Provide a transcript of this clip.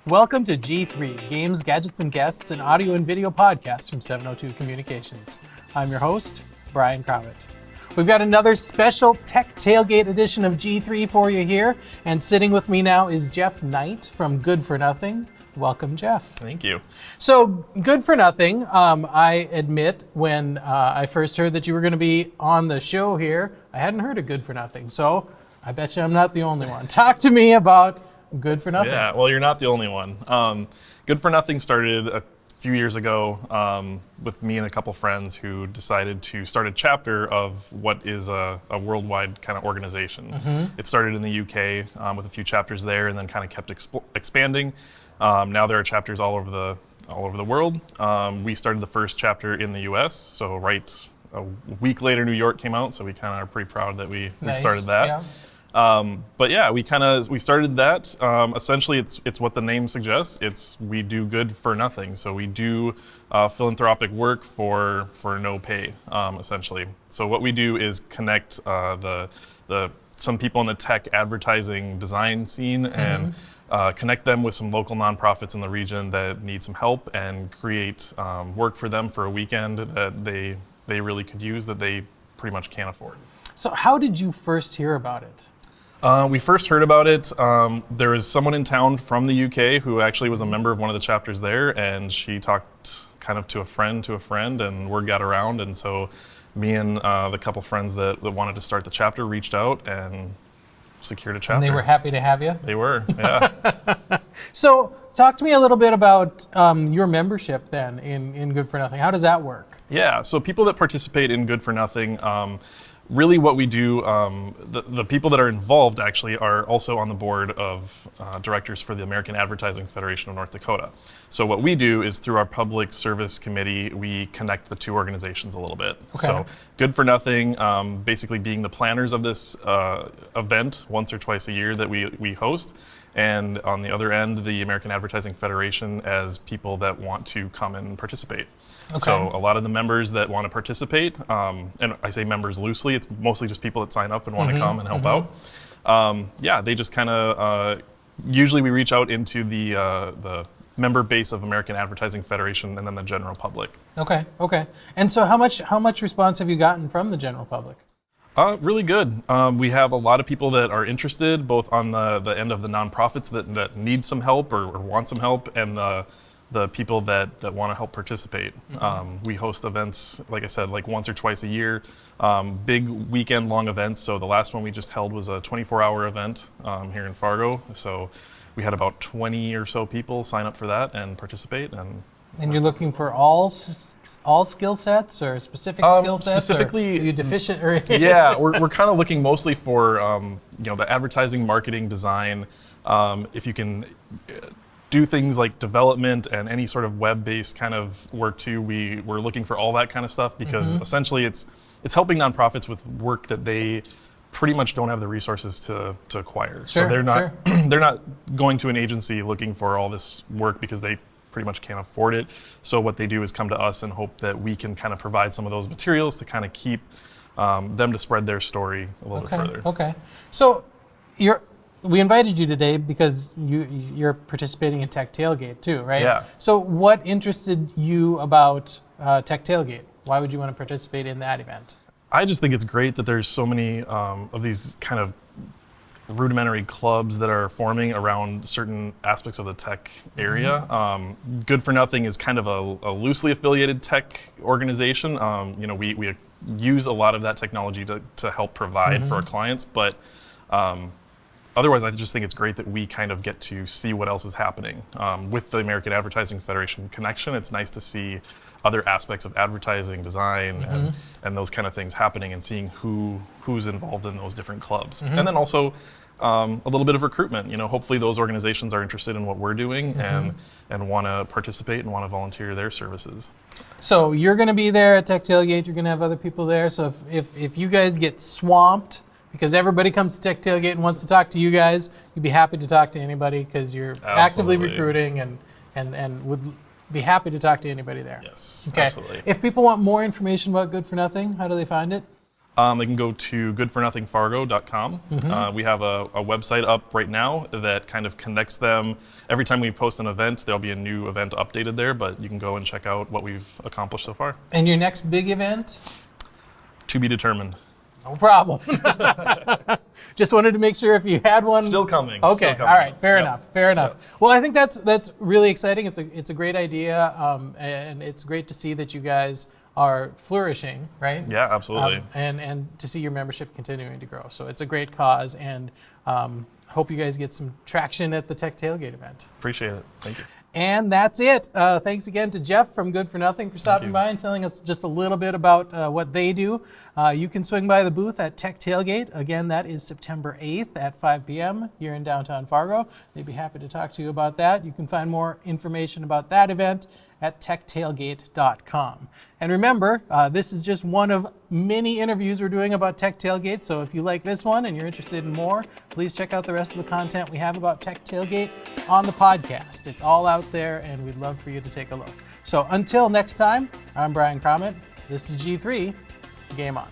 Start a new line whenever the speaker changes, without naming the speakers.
Welcome to G3, Games, Gadgets, and Guests, an audio and video podcast from 702 Communications. I'm your host, Brian Crommett. We've got another special Tech Tailgate edition of G3 for you here, and sitting with me now is Jeff Knight from Good for Nothing. Welcome, Jeff.
Thank you.
So, Good for Nothing, I admit, when I first heard that you were going to be on the show here, I hadn't heard of Good for Nothing, so I bet you I'm not the only one. Talk to me about Good for Nothing.
Yeah, well, you're not the only one. Good for Nothing started a few years ago with me and a couple friends who decided to start a chapter of what is a worldwide kind of organization. Mm-hmm. It started in the UK with a few chapters there, and then kind of kept expanding. Now there are chapters all over the world. We started the first chapter in the US, so right a week later New York came out, so we kind of are pretty proud that we started that. Yeah. But yeah, we started that. Essentially, it's what the name suggests. We do good for nothing. So we do philanthropic work for no pay, essentially. So what we do is connect some people in the tech advertising design scene and connect them with some local nonprofits in the region that need some help and create work for them for a weekend that they really could use that they pretty much can't afford.
So how did you first hear about it?
We first heard about it. There was someone in town from the UK who actually was a member of one of the chapters there, and she talked kind of to a friend, and word got around. And so me and the couple friends that wanted to start the chapter reached out and secured a chapter.
And they were happy to have you?
They were, yeah.
So talk to me a little bit about your membership then in Good for Nothing. How does that work?
Yeah, so people that participate in Good for Nothing, really what we do, the people that are involved actually are also on the board of directors for the American Advertising Federation of North Dakota. So what we do is through our public service committee, we connect the two organizations a little bit. Okay. So Good for Nothing, basically being the planners of this event once or twice a year that we host. And on the other end, the American Advertising Federation as people that want to come and participate. Okay. So a lot of the members that want to participate, and I say members loosely, it's mostly just people that sign up and want to come and help out. They just kind of, usually we reach out into the member base of American Advertising Federation and then the general public.
Okay. And so how much response have you gotten from the general public?
Really good. We have a lot of people that are interested, both on the end of the nonprofits that need some help or want some help, and the people that want to help participate. Mm-hmm. We host events, like I said, like once or twice a year, big weekend-long events. So the last one we just held was a 24-hour event here in Fargo. So we had about 20 or so people sign up for that and participate. And you're looking for all skill sets or specific skill sets? Specifically,
are you deficient? Or
yeah, we're kind of looking mostly for the advertising, marketing, design. If you can do things like development and any sort of web-based kind of work too, we're looking for all that kind of stuff because essentially it's helping nonprofits with work that they pretty much don't have the resources to acquire. So they're not going to an agency looking for all this work because they pretty much can't afford it. So what they do is come to us and hope that we can kind of provide some of those materials to kind of keep them to spread their story a little bit further. Okay.
So we invited you today because you're participating in Tech Tailgate too, right?
Yeah.
So what interested you about Tech Tailgate? Why would you want to participate in that event?
I just think it's great that there's so many of these kind of rudimentary clubs that are forming around certain aspects of the tech area. Good for Nothing is kind of a loosely affiliated tech organization. We use a lot of that technology to help provide for our clients, but otherwise I just think it's great that we kind of get to see what else is happening. With the American Advertising Federation connection, it's nice to see other aspects of advertising, design, and those kind of things happening and seeing who's involved in those different clubs. And then also a little bit of recruitment. Hopefully those organizations are interested in what we're doing and want to participate and want to volunteer their services.
So you're going to be there at Tech Tailgate, you're going to have other people there. So if you guys get swamped, because everybody comes to Tech Tailgate and wants to talk to you guys, you'd be happy to talk to anybody because you're actively recruiting and would be happy to talk to anybody there.
Yes,
okay.
Absolutely.
If people want more information about Good for Nothing, how do they find it?
They can go to goodfornothingfargo.com. We have a website up right now that kind of connects them. Every time we post an event, there'll be a new event updated there, but you can go and check out what we've accomplished so far.
And your next big event?
To be determined.
No problem. Just wanted to make sure if you had one.
Still coming.
Okay.
Still coming.
All right. Fair enough. Fair enough. Well, I think that's really exciting. It's a great idea, and it's great to see that you guys are flourishing, right?
Yeah, absolutely.
And to see your membership continuing to grow. So it's a great cause, and hope you guys get some traction at the Tech Tailgate event.
Appreciate it. Thank you.
And that's it. Thanks again to Jeff from Good for Nothing for stopping by and telling us just a little bit about what they do. You can swing by the booth at Tech Tailgate. Again, that is September 8th at 5 p.m. here in downtown Fargo. They'd be happy to talk to you about that. You can find more information about that event at techtailgate.com. And remember, this is just one of many interviews we're doing about Tech Tailgate, so if you like this one and you're interested in more, please check out the rest of the content we have about Tech Tailgate on the podcast. It's all out there, and we'd love for you to take a look. So until next time, I'm Brian Crommett. This is G3. Game on.